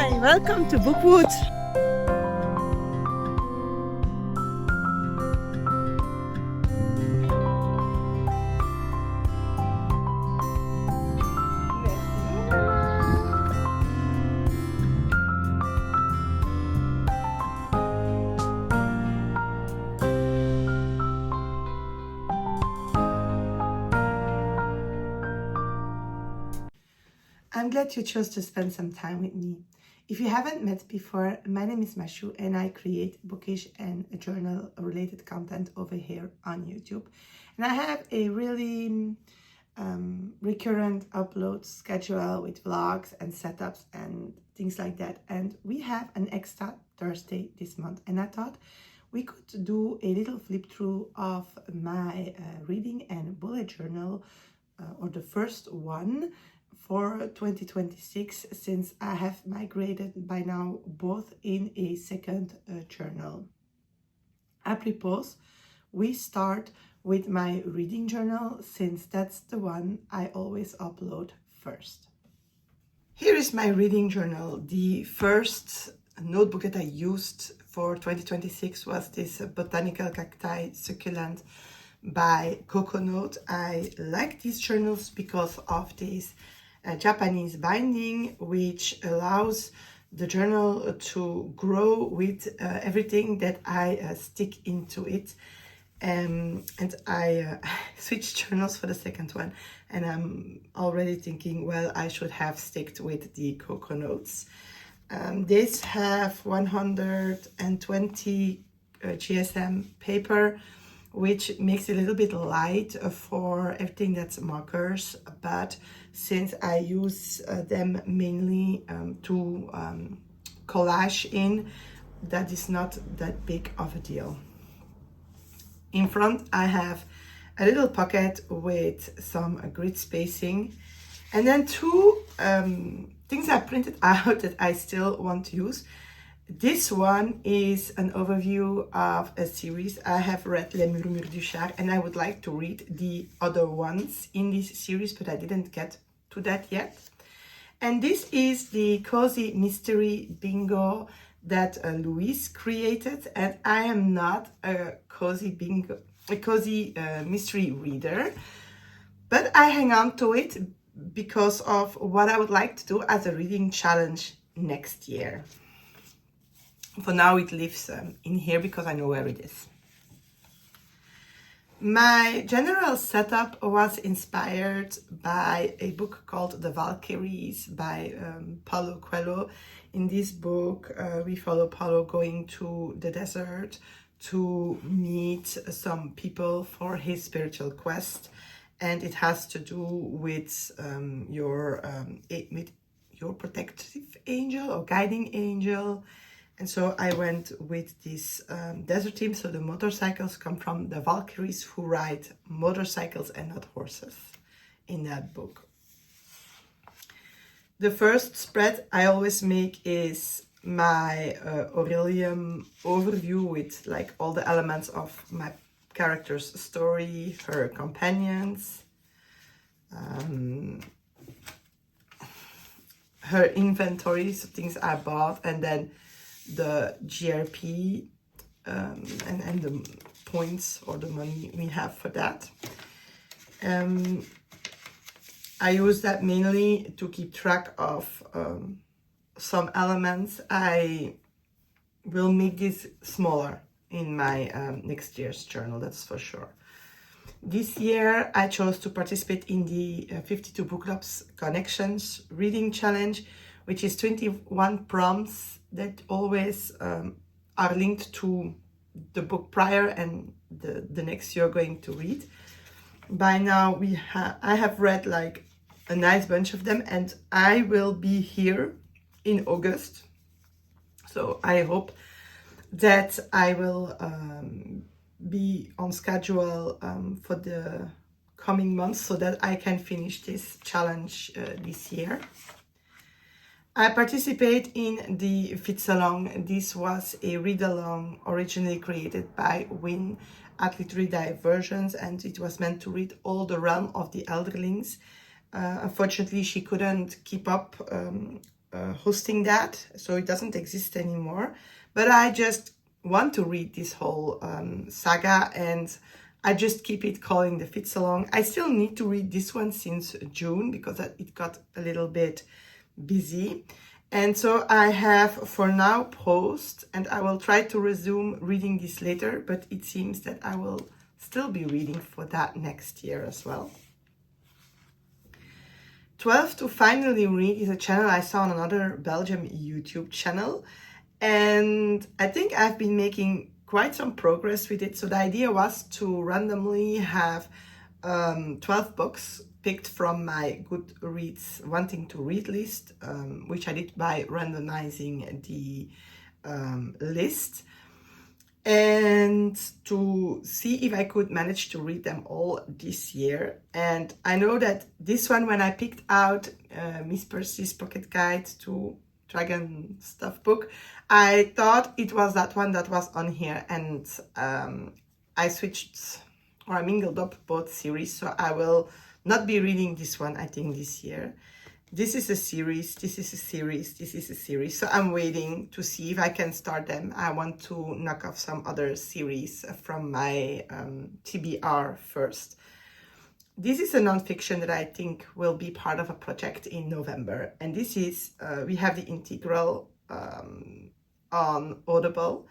Hi, welcome to Bookwood. I'm glad you chose to spend some time with me. If you haven't met before, my name is Mashou and I create bookish and journal related content over here on YouTube. And I have a really recurrent upload schedule with vlogs and setups and things like that. And we have an extra Thursday this month. And I thought we could do a little flip through of my reading and bullet journal or the first one for 2026, since I have migrated by now both in a second journal. Apropos, we start with my reading journal, since that's the one I always upload first. Here is my reading journal. The first notebook that I used for 2026 was this botanical cacti succulent by Kokonote. I like these journals because of this Japanese binding, which allows the journal to grow with everything that I stick into it. And I switched journals for the second one, and I'm already thinking, well, I should have sticked with the Kokonotes. These have 120 GSM paper, which makes it a little bit light for everything that's markers, but since I use them mainly to collage in, that is not that big of a deal. In front I have a little pocket with some grid spacing, and then two things I printed out that I still want to use. This one is an overview of a series. I have read Les Murmures du Char and I would like to read the other ones in this series, but I didn't get to that yet. And this is the cozy mystery bingo that Louise created, and I am not a cozy mystery reader, but I hang on to it because of what I would like to do as a reading challenge next year. For now, it lives in here because I know where it is. My general setup was inspired by a book called The Valkyries by Paulo Coelho. In this book, we follow Paulo going to the desert to meet some people for his spiritual quest, and it has to do with your protective angel or guiding angel. And so I went with this desert team. So the motorcycles come from the Valkyries, who ride motorcycles and not horses in that book. The first spread I always make is my Orilium overview with like all the elements of my character's story, her companions, her inventory, so things I bought, and then the GRP and the points or the money we have for that. I use that mainly to keep track of some elements. I will make this smaller in my next year's journal, that's for sure. This year I chose to participate in the 52 Book Clubs Connections Reading Challenge, which is 21 prompts that always are linked to the book prior and the next you're going to read. By now I have read like a nice bunch of them, and I will be here in August. So I hope that I will be on schedule for the coming months so that I can finish this challenge this year. I participate in the Fit-Along. This was a read-along originally created by Win at Literary Diversions, and it was meant to read all the realm of the Elderlings. Unfortunately, she couldn't keep up hosting that, so it doesn't exist anymore. But I just want to read this whole saga, and I just keep it calling the Fits Along. I still need to read this one since June because it got a little bit busy. And so I have for now paused, and I will try to resume reading this later, but it seems that I will still be reading for that next year as well. 12 to Finally Read is a channel I saw on another Belgian YouTube channel, and I think I've been making quite some progress with it. So the idea was to randomly have 12 books picked from my Goodreads wanting to read list, which I did by randomizing the list, and to see if I could manage to read them all this year. And I know that this one, when I picked out Miss Percy's Pocket Guide to Dragon Stuff book, I thought it was that one that was on here, and I switched, or I mingled up both series, so I will not be reading this one, I think, this year. This is a series, this is a series, this is a series. So I'm waiting to see if I can start them. I want to knock off some other series from my TBR first. This is a nonfiction that I think will be part of a project in November. And this is, we have the integral on Audible.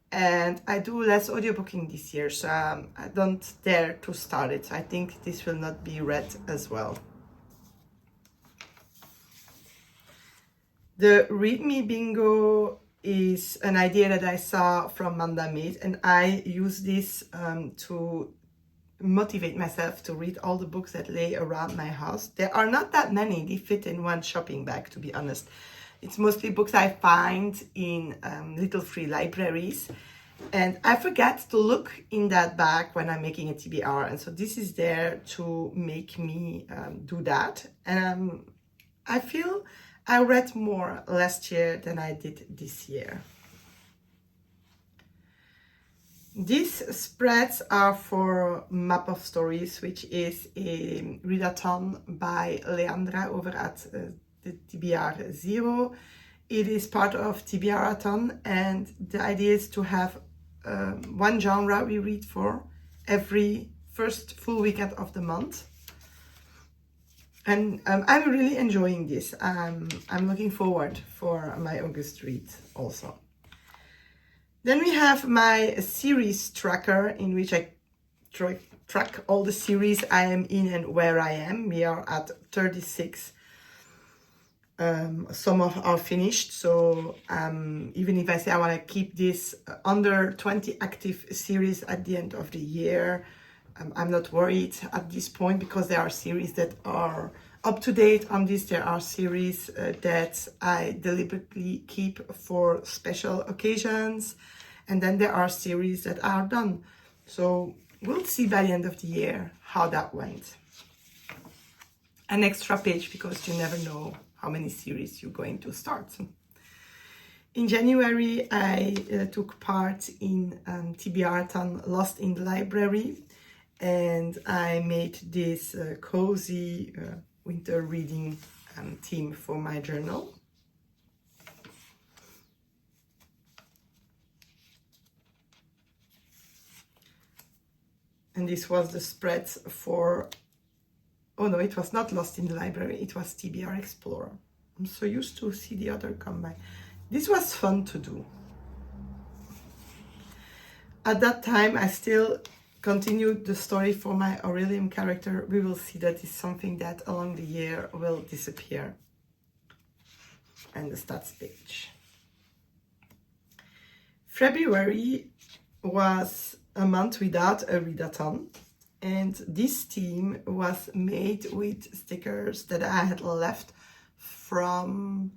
And I do less audiobooking this year, so I don't dare to start it. I think this will not be read as well. The Read Me Bingo is an idea that I saw from Manda Made, and I use this to motivate myself to read all the books that lay around my house. There are not that many. They fit in one shopping bag, to be honest. It's mostly books I find in little free libraries, and I forget to look in that bag when I'm making a TBR, and so this is there to make me do that. And I feel I read more last year than I did this year. These spreads are for Map of Stories, which is a readathon by Leandra over at the TBR 0. It is part of TBRathon, and the idea is to have one genre we read for every first full weekend of the month. And I'm really enjoying this. I'm looking forward for my August read also. Then we have my series tracker, in which I track all the series I am in and where I am. We are at 36. Some are finished, so even if I say I want to keep this under 20 active series at the end of the year, I'm not worried at this point, because there are series that are up to date on this. There are series that I deliberately keep for special occasions, and then there are series that are done. So we'll see by the end of the year how that went. An extra page, because you never know how many series you're going to start. In January, I took part in TBRathon Lost in the Library, and I made this cozy winter reading theme for my journal. And this was the spreads for, oh no, it was not Lost in the Library, it was TBR Explorer. I'm so used to see the other come by. This was fun to do. At that time, I still continued the story for my Orilium character. We will see that is something that along the year will disappear. And the stats page. February was a month without a readathon, and this theme was made with stickers that I had left from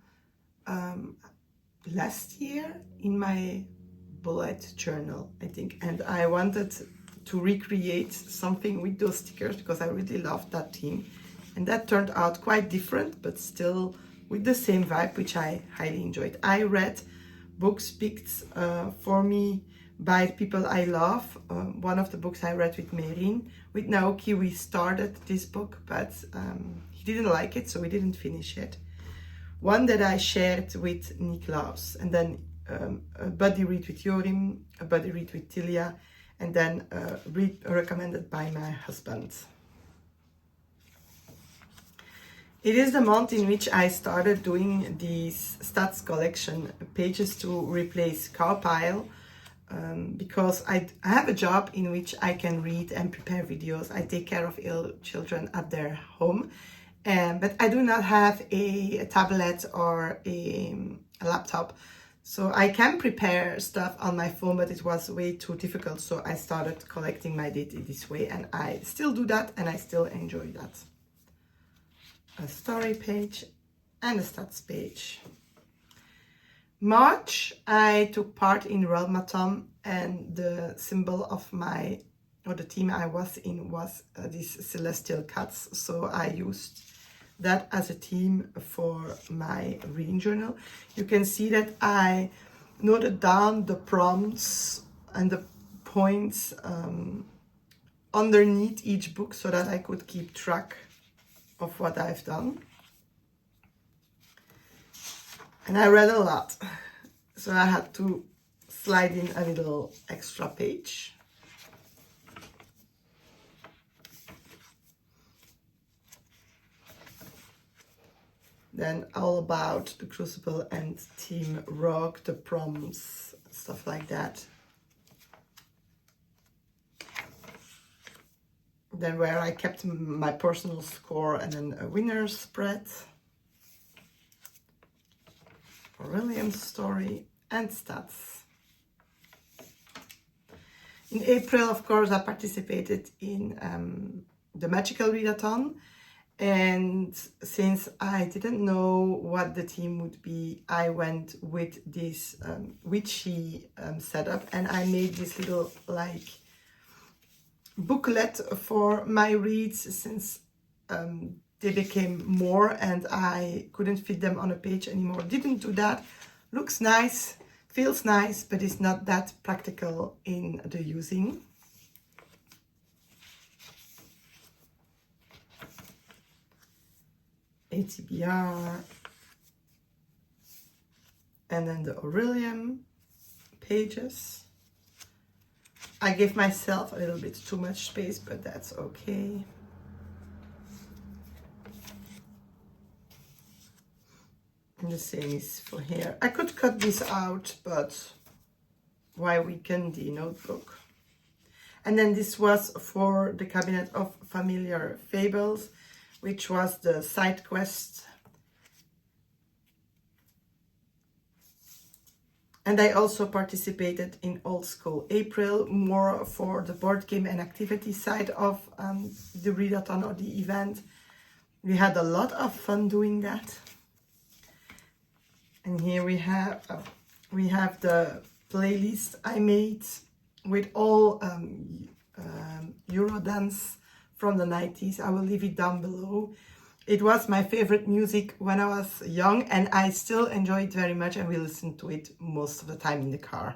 last year in my bullet journal, I think, and I wanted to recreate something with those stickers because I really loved that theme, and that turned out quite different, but still with the same vibe, which I highly enjoyed. I read books picked for me by people I love. One of the books I read with Merin. With Naoki, we started this book, but he didn't like it, so we didn't finish it. one that I shared with Niklaus, and then a buddy read with Jorim, a buddy read with Tilia, and then a read recommended by my husband. It is the month in which I started doing these stats collection pages to replace Cowpile, because I have a job in which I can read and prepare videos. I take care of ill children at their home, but I do not have a tablet or a laptop. So I can prepare stuff on my phone, but it was way too difficult. So I started collecting my data this way, and I still do that, and I still enjoy that. A story page and a stats page. March, I took part in Realmathon, and the symbol of the team I was in was these celestial cats. So I used that as a theme for my reading journal. You can see that I noted down the prompts and the points underneath each book so that I could keep track of what I've done. And I read a lot, so I had to slide in a little extra page. Then all about the Crucible and Team Rock, the prompts, stuff like that. Then where I kept my personal score, and then a winner's spread. Orilium's story and stats. In April, of course, I participated in the Magical Readathon, and since I didn't know what the theme would be, I went with this witchy setup, and I made this little like booklet for my reads, since they became more and I couldn't fit them on a page anymore. Didn't do that. Looks nice, feels nice, but it's not that practical in the using. ATBR, and then the Orilium pages. I gave myself a little bit too much space, but that's okay. And the same is for here. I could cut this out, but why weaken the notebook? And then this was for the Cabinet of Familiar Fables, which was the side quest. And I also participated in Old School April, more for the board game and activity side of the readathon or the event. We had a lot of fun doing that. And here we have the playlist I made with all Eurodance from the 90s. I will leave it down below. It was my favorite music when I was young, and I still enjoy it very much, and we listen to it most of the time in the car.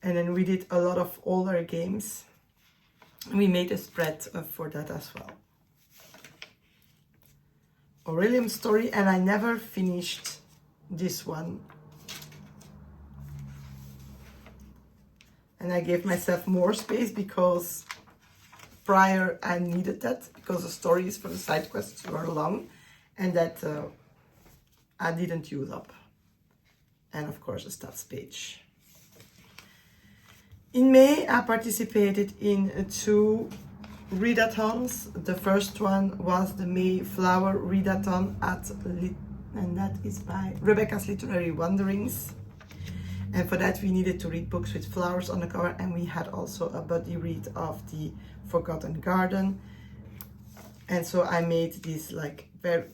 And then we did a lot of older games. We made a spread for that as well. Orilium story, and I never finished this one. And I gave myself more space because prior I needed that, because the stories for the side quests were long, and that I didn't use up. And of course a stats page. In May I participated in 2 readathons. The first one was the May Flower Readathon and that is by Rebecca's Literary Wanderings. And for that we needed to read books with flowers on the cover, and we had also a buddy read of the Forgotten Garden. And so I made this like very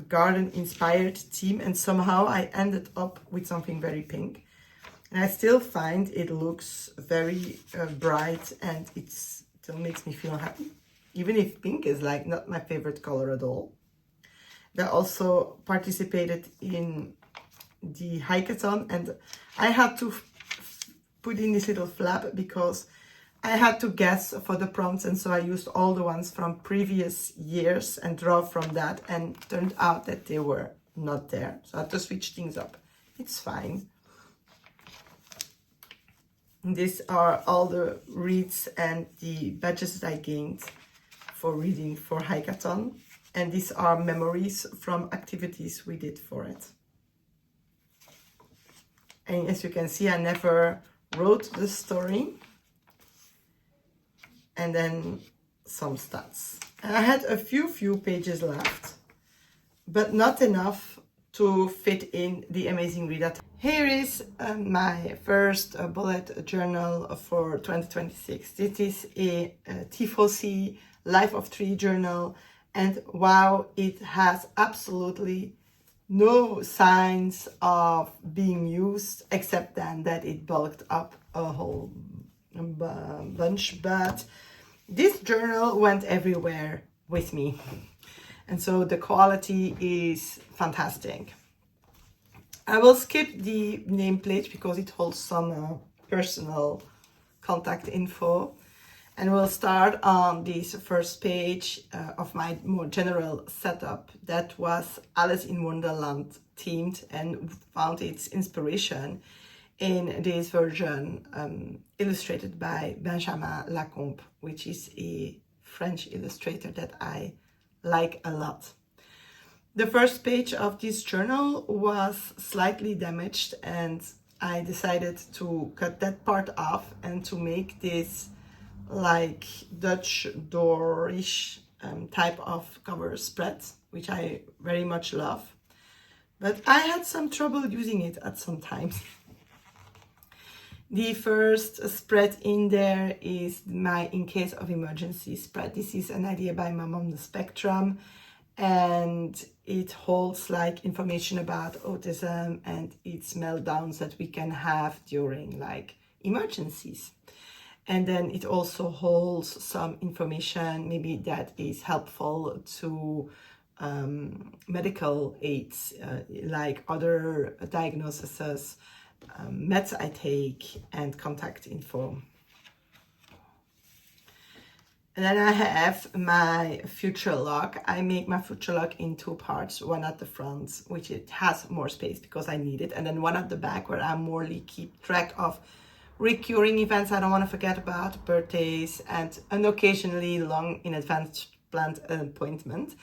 garden inspired theme, and somehow I ended up with something very pink. And I still find it looks very bright, and it still makes me feel happy, even if pink is like not my favorite color at all. I also participated in the Hikeathon, and I had to put in this little flap because I had to guess for the prompts, and so I used all the ones from previous years and draw from that, and turned out that they were not there. So I had to switch things up. It's fine. These are all the reads and the badges that I gained for reading for Hikeathon. And these are memories from activities we did for it. And as you can see, I never wrote the story. And then some stats. And I had a few pages left, but not enough to fit in the amazing readathon. Here is my first bullet journal for 2026. This is a Tiefossi Life of 3 journal, and wow, it has absolutely no signs of being used, except then that it bulked up a whole bunch. But this journal went everywhere with me, and so the quality is fantastic. I will skip the nameplate because it holds some personal contact info, and we'll start on this first page of my more general setup that was Alice in Wonderland themed, and found its inspiration in this version illustrated by Benjamin Lacombe, which is a French illustrator that I like a lot. The first page of this journal was slightly damaged, and I decided to cut that part off and to make this like Dutch door-ish type of cover spread, which I very much love. But I had some trouble using it at some times. The first spread in there is my In Case of Emergency spread. This is an idea by Mom on the Spectrum, and it holds like information about autism and its meltdowns that we can have during like emergencies. And then it also holds some information maybe that is helpful to medical aids, like other diagnoses, meds I take, and contact info. And then I have my future log. I make my future log in 2 parts, one at the front, which it has more space because I need it, and then one at the back where I morely keep track of recurring events I don't want to forget about, birthdays, and an occasionally long in advance planned appointment.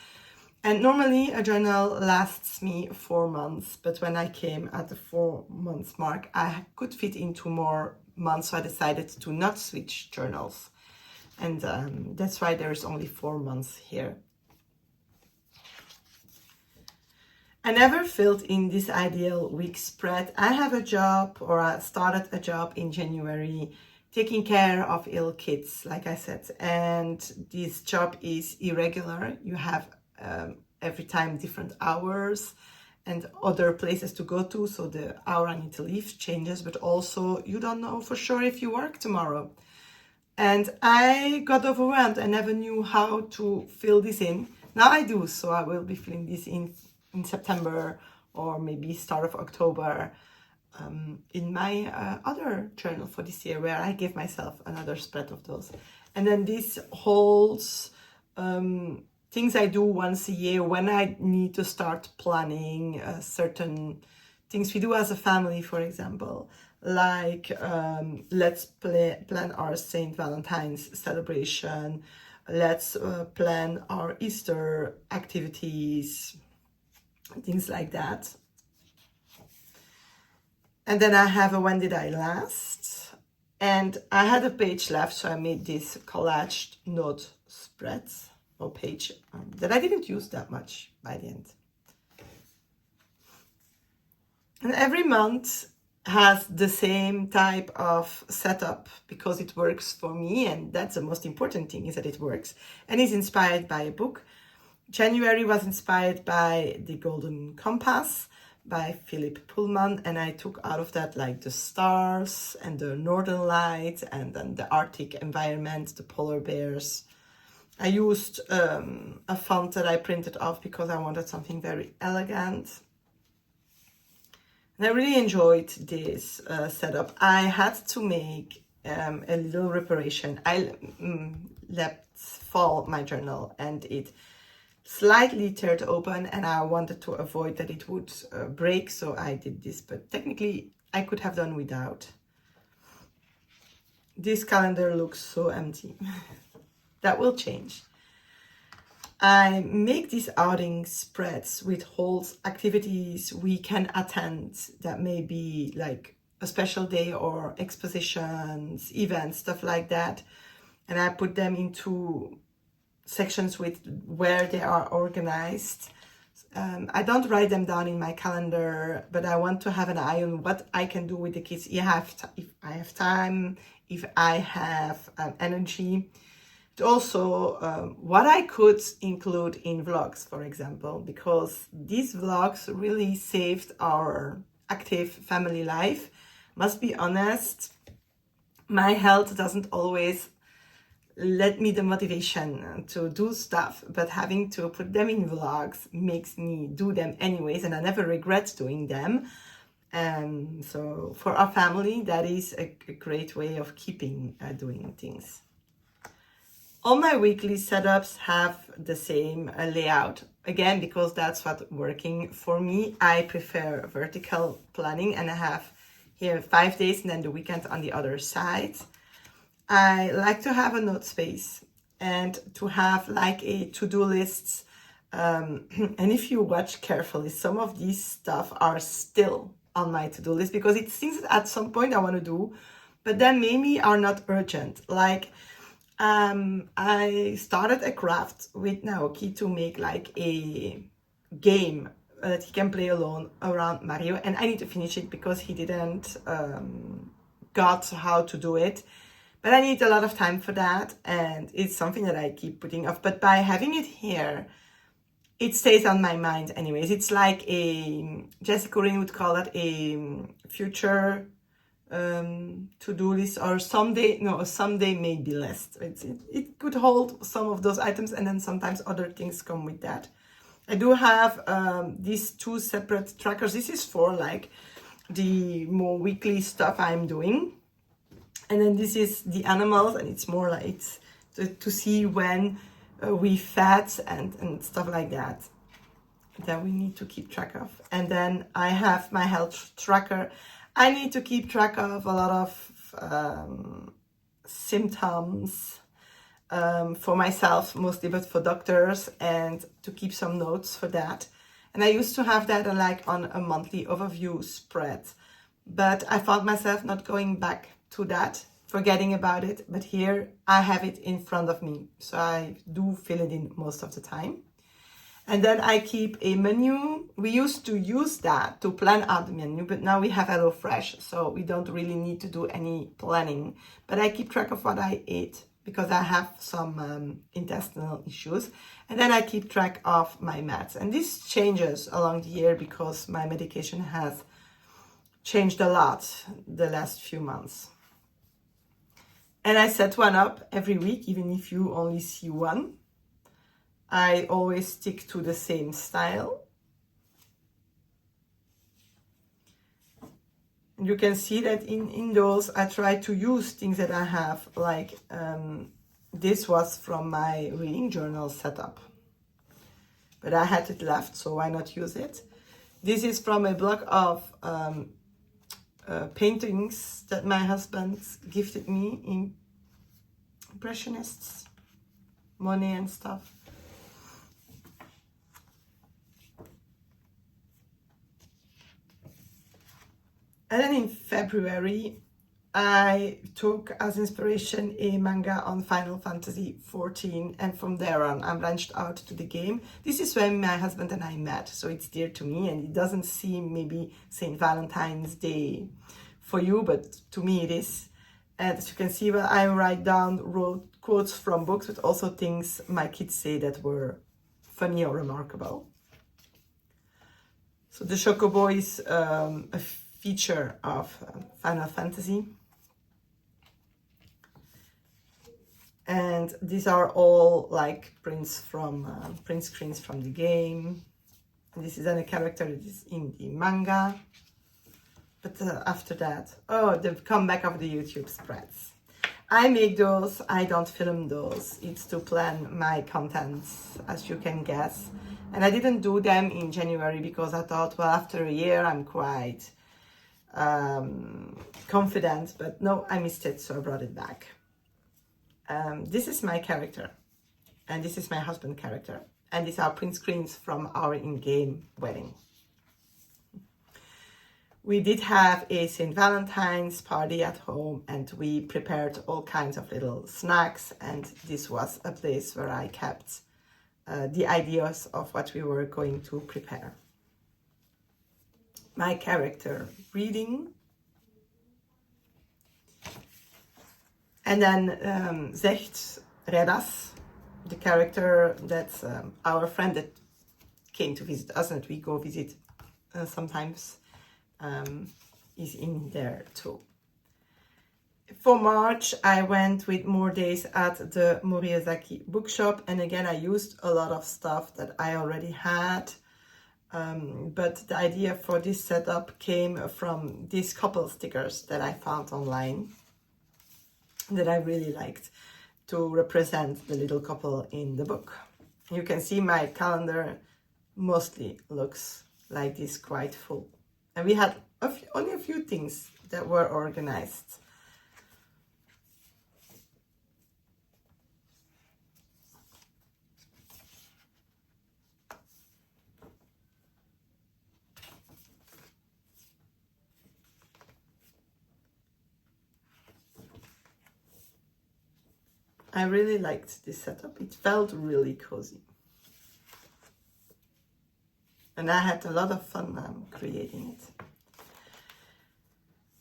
And normally a journal lasts me 4 months, but when I came at the 4 months mark, I could fit into more months, so I decided to not switch journals. And that's why there's only 4 months here. I never filled in this ideal week spread. I have a job, or I started a job in January, taking care of ill kids, like I said. And this job is irregular. You have every time different hours and other places to go to. So the hour I need to leave changes, but also you don't know for sure if you work tomorrow. And I got overwhelmed. I never knew how to fill this in. Now I do, so I will be filling this in September or maybe start of October in my other journal for this year, where I give myself another spread of those. And then this holds things I do once a year when I need to start planning certain things we do as a family, for example. Like let's plan our St. Valentine's celebration, let's plan our Easter activities, things like that. And then I have a When Did I Last? And I had a page left, so I made this collaged note spread or page that I didn't use that much by the end. And every month has the same type of setup because it works for me, and that's the most important thing, is that it works, and is inspired by a book. January was inspired by The Golden Compass by Philip Pullman, and I took out of that like the stars and the northern lights and then the Arctic environment, the polar bears. I used a font that I printed off because I wanted something very elegant. And I really enjoyed this setup. I had to make a little reparation. I let fall my journal and it slightly teared open, and I wanted to avoid that it would break, so I did this, but technically I could have done without. This calendar looks so empty. That will change. I make these outing spreads with whole activities we can attend that may be like a special day or expositions, events, stuff like that. And I put them into sections with where they are organized. I don't write them down in my calendar, but I want to have an eye on what I can do with the kids. If I have time, if I have energy. But also what I could include in vlogs, for example, because these vlogs really saved our active family life. Must be honest, my health doesn't always let me the motivation to do stuff, but having to put them in vlogs makes me do them anyways, and I never regret doing them. So for our family, that is a great way of keeping doing things. All my weekly setups have the same layout. Again, because that's what's working for me. I prefer vertical planning, and I have here 5 days and then the weekend on the other side. I like to have a note space and to have like a to-do list. And if you watch carefully, some of these stuff are still on my to-do list because it's things that at some point I want to do, but then maybe are not urgent. Like I started a craft with Naoki to make like a game that he can play alone around Mario, and I need to finish it because he didn't got how to do it. But I need a lot of time for that, and it's something that I keep putting off. But by having it here, it stays on my mind anyways. It's like a, Jessica Green would call it a future to-do list, or someday maybe list. It could hold some of those items, and then sometimes other things come with that. I do have these two separate trackers. This is for like the more weekly stuff I'm doing. And then this is the animals, and it's more like to see when we fed and stuff like that we need to keep track of. And then I have my health tracker. I need to keep track of a lot of symptoms for myself mostly, but for doctors, and to keep some notes for that. And I used to have that like on a monthly overview spread, but I found myself not going back to that, forgetting about it. But here I have it in front of me, so I do fill it in most of the time. And then I keep a menu. We used to use that to plan out the menu, but now we have HelloFresh, so we don't really need to do any planning. But I keep track of what I ate because I have some intestinal issues. And then I keep track of my meds. And this changes along the year because my medication has changed a lot the last few months. And I set one up every week, even if you only see one. I always stick to the same style. You can see that in those, I try to use things that I have, like this was from my reading journal setup. But I had it left, so why not use it? This is from a block of paintings that my husband gifted me, Impressionists, Monet and stuff. And then in February, I took as inspiration a manga on Final Fantasy XIV, and from there on, I branched out to the game. This is when my husband and I met, so it's dear to me, and it doesn't seem maybe St. Valentine's Day for you, but to me it is. And as you can see, well, I write down quotes from books, but also things my kids say that were funny or remarkable. So the Chocobo is a feature of Final Fantasy. And these are all like print screens from the game. And this is then a character that is in the manga. But after that, oh, the comeback of the YouTube spreads. I make those, I don't film those. It's to plan my contents, as you can guess. And I didn't do them in January because I thought, well, after a year, I'm quite confident, but no, I missed it, so I brought it back. This is my character, and this is my husband character, and these are print screens from our in-game wedding. We did have a St. Valentine's party at home, and we prepared all kinds of little snacks, and this was a place where I kept the ideas of what we were going to prepare. My character reading. And then Zegt Redas, the character that's our friend that came to visit us and we go visit sometimes, is in there too. For March, I went with more days at the Moriazaki bookshop, and again I used a lot of stuff that I already had, but the idea for this setup came from these couple stickers that I found online that I really liked to represent the little couple in the book. You can see my calendar mostly looks like this, quite full. And we had only a few things that were organized. I really liked this setup. It felt really cozy. And I had a lot of fun creating it.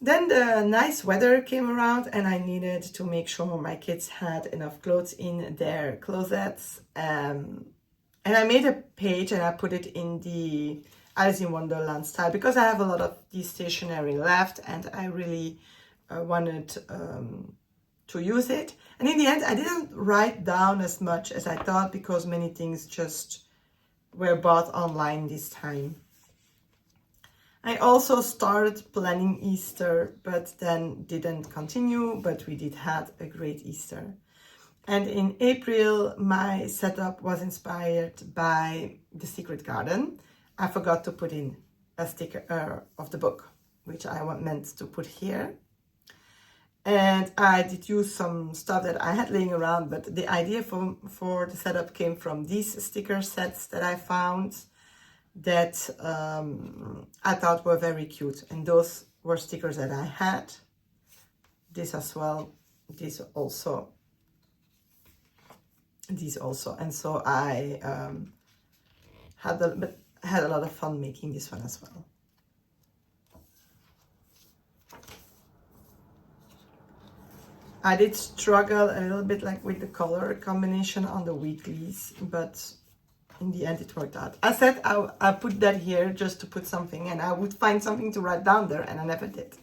Then the nice weather came around and I needed to make sure my kids had enough clothes in their closets. And I made a page and I put it in the Alice in Wonderland style because I have a lot of this stationery left and I really wanted to use it. And in the end, I didn't write down as much as I thought because many things just were bought online this time. I also started planning Easter, but then didn't continue, but we did have a great Easter. And in April, my setup was inspired by The Secret Garden. I forgot to put in a sticker of the book, which I meant to put here. And I did use some stuff that I had laying around, but the idea for the setup came from these sticker sets that I found that I thought were very cute. And those were stickers that I had. This as well, these also. And so I had a lot of fun making this one as well. I did struggle a little bit like with the color combination on the weeklies, but in the end it worked out. I said I put that here just to put something and I would find something to write down there, and I never did.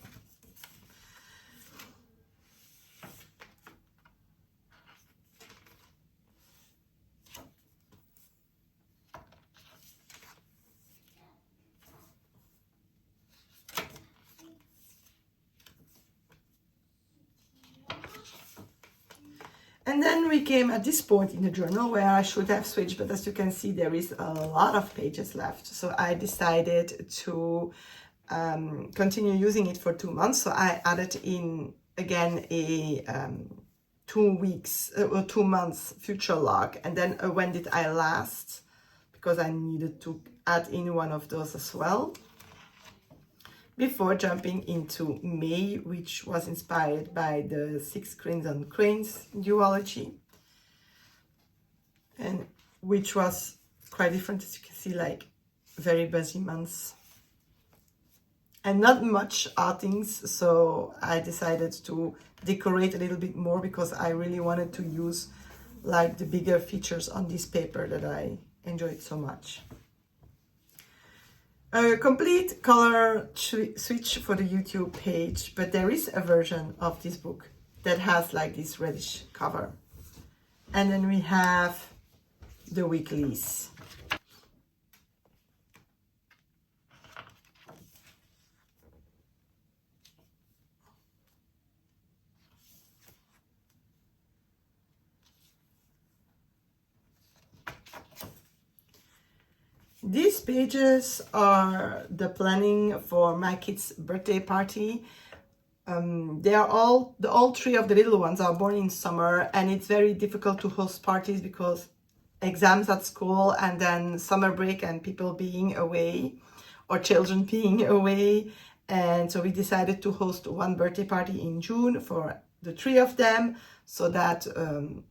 And then we came at this point in the journal where I should have switched, but as you can see, there is a lot of pages left. So I decided to continue using it for 2 months. So I added in again a 2 months future log. And then when did I last? Because I needed to add in one of those as well. Before jumping into May, which was inspired by the 6 Crimson Cranes duology, and which was quite different, as you can see, like very busy months and not much outings, so I decided to decorate a little bit more because I really wanted to use like the bigger features on this paper that I enjoyed so much. A complete color switch for the YouTube page, but there is a version of this book that has like this reddish cover. And then we have the weeklies. These pages are the planning for my kids' birthday party. They are all three of the little ones are born in summer, and it's very difficult to host parties because exams at school and then summer break and people being away or children being away. And so we decided to host one birthday party in June for the three of them, so that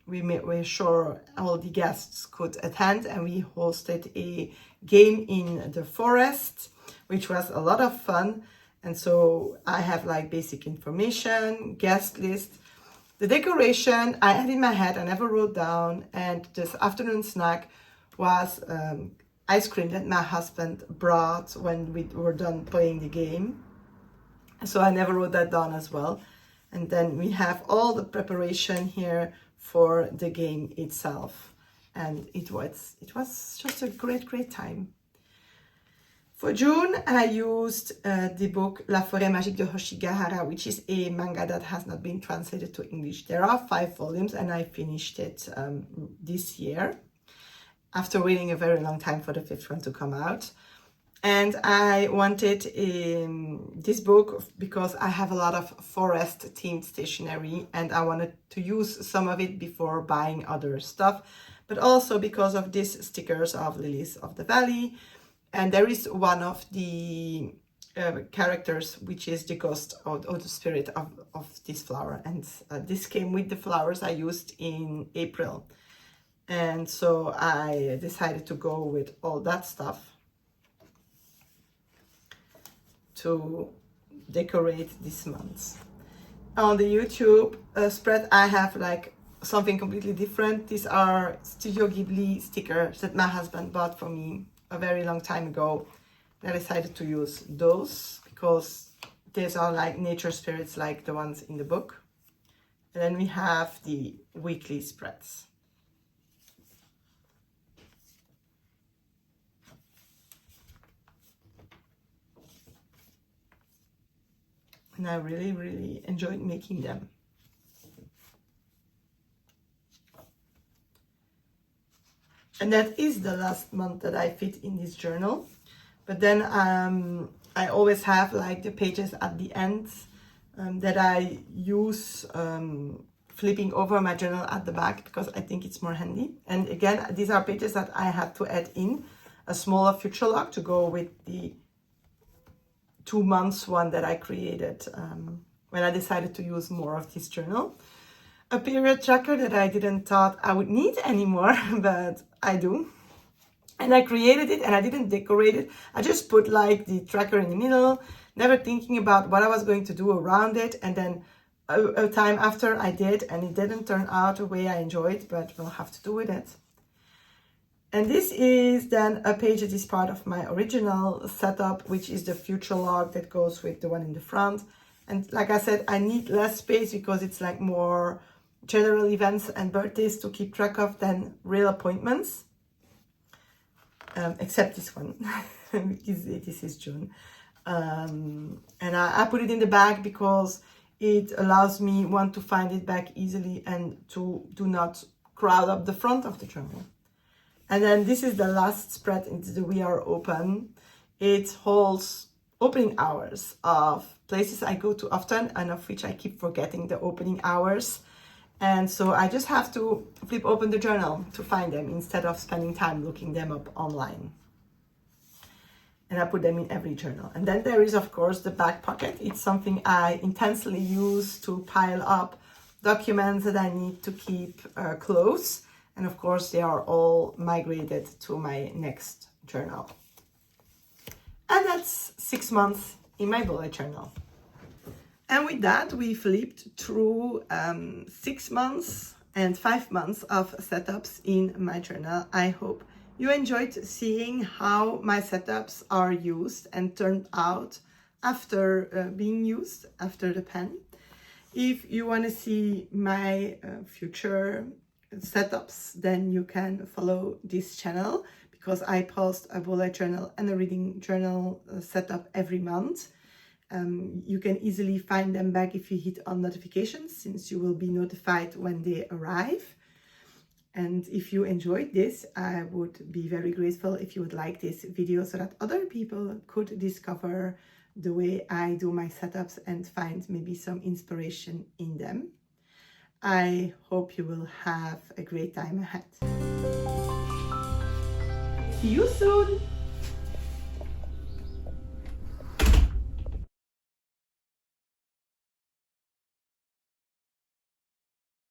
we were sure all the guests could attend, and we hosted a game in the forest, which was a lot of fun. And so I have like basic information, guest list, the decoration I had in my head, I never wrote down, and this afternoon snack was ice cream that my husband brought when we were done playing the game. So I never wrote that down as well. And then we have all the preparation here for the game itself. And it was just a great time. For June, I used the book La Forêt Magique de Hoshigahara, which is a manga that has not been translated to English. There are 5 volumes, and I finished it this year after waiting a very long time for the 5th one to come out. And I wanted this book because I have a lot of forest themed stationery, and I wanted to use some of it before buying other stuff, but also because of these stickers of Lilies of the Valley. And there is one of the characters, which is the ghost or the spirit of this flower. And this came with the flowers I used in April. And so I decided to go with all that stuff to decorate this month. On the YouTube spread, I have like something completely different. These are Studio Ghibli stickers that my husband bought for me a very long time ago. I decided to use those because these are like nature spirits like the ones in the book. And then we have the weekly spreads. And I really enjoyed making them. And that is the last month that I fit in this journal. But then I always have like the pages at the end that I use flipping over my journal at the back because I think it's more handy. And again, these are pages that I had to add in a smaller future log to go with the 2 months one that I created when I decided to use more of this journal. A period tracker that I didn't thought I would need anymore, but I do. And I created it and I didn't decorate it. I just put like the tracker in the middle, never thinking about what I was going to do around it. And then a time after I did, and it didn't turn out the way I enjoyed, but we'll have to do with it. And this is then a page that is part of my original setup, which is the future log that goes with the one in the front. And like I said, I need less space because it's like more general events and birthdays to keep track of than real appointments. Except this one, because this is June. And I put it in the back because it allows me, one, to find it back easily, and to do not crowd up the front of the journal. And then this is the last spread into the We Are Open. It holds opening hours of places I go to often and of which I keep forgetting the opening hours. And so I just have to flip open the journal to find them instead of spending time looking them up online. And I put them in every journal. And then there is, of course, the back pocket. It's something I intensely use to pile up documents that I need to keep close. And of course, they are all migrated to my next journal. And that's 6 months in my bullet journal. And with that, we flipped through 6 months and 5 months of setups in my journal. I hope you enjoyed seeing how my setups are used and turned out after being used, after the pen. If you want to see my future setups, then you can follow this channel because I post a bullet journal and a reading journal setup every month. You can easily find them back if you hit on notifications, since you will be notified when they arrive. And if you enjoyed this, I would be very grateful if you would like this video so that other people could discover the way I do my setups and find maybe some inspiration in them. I hope you will have a great time ahead. See you soon!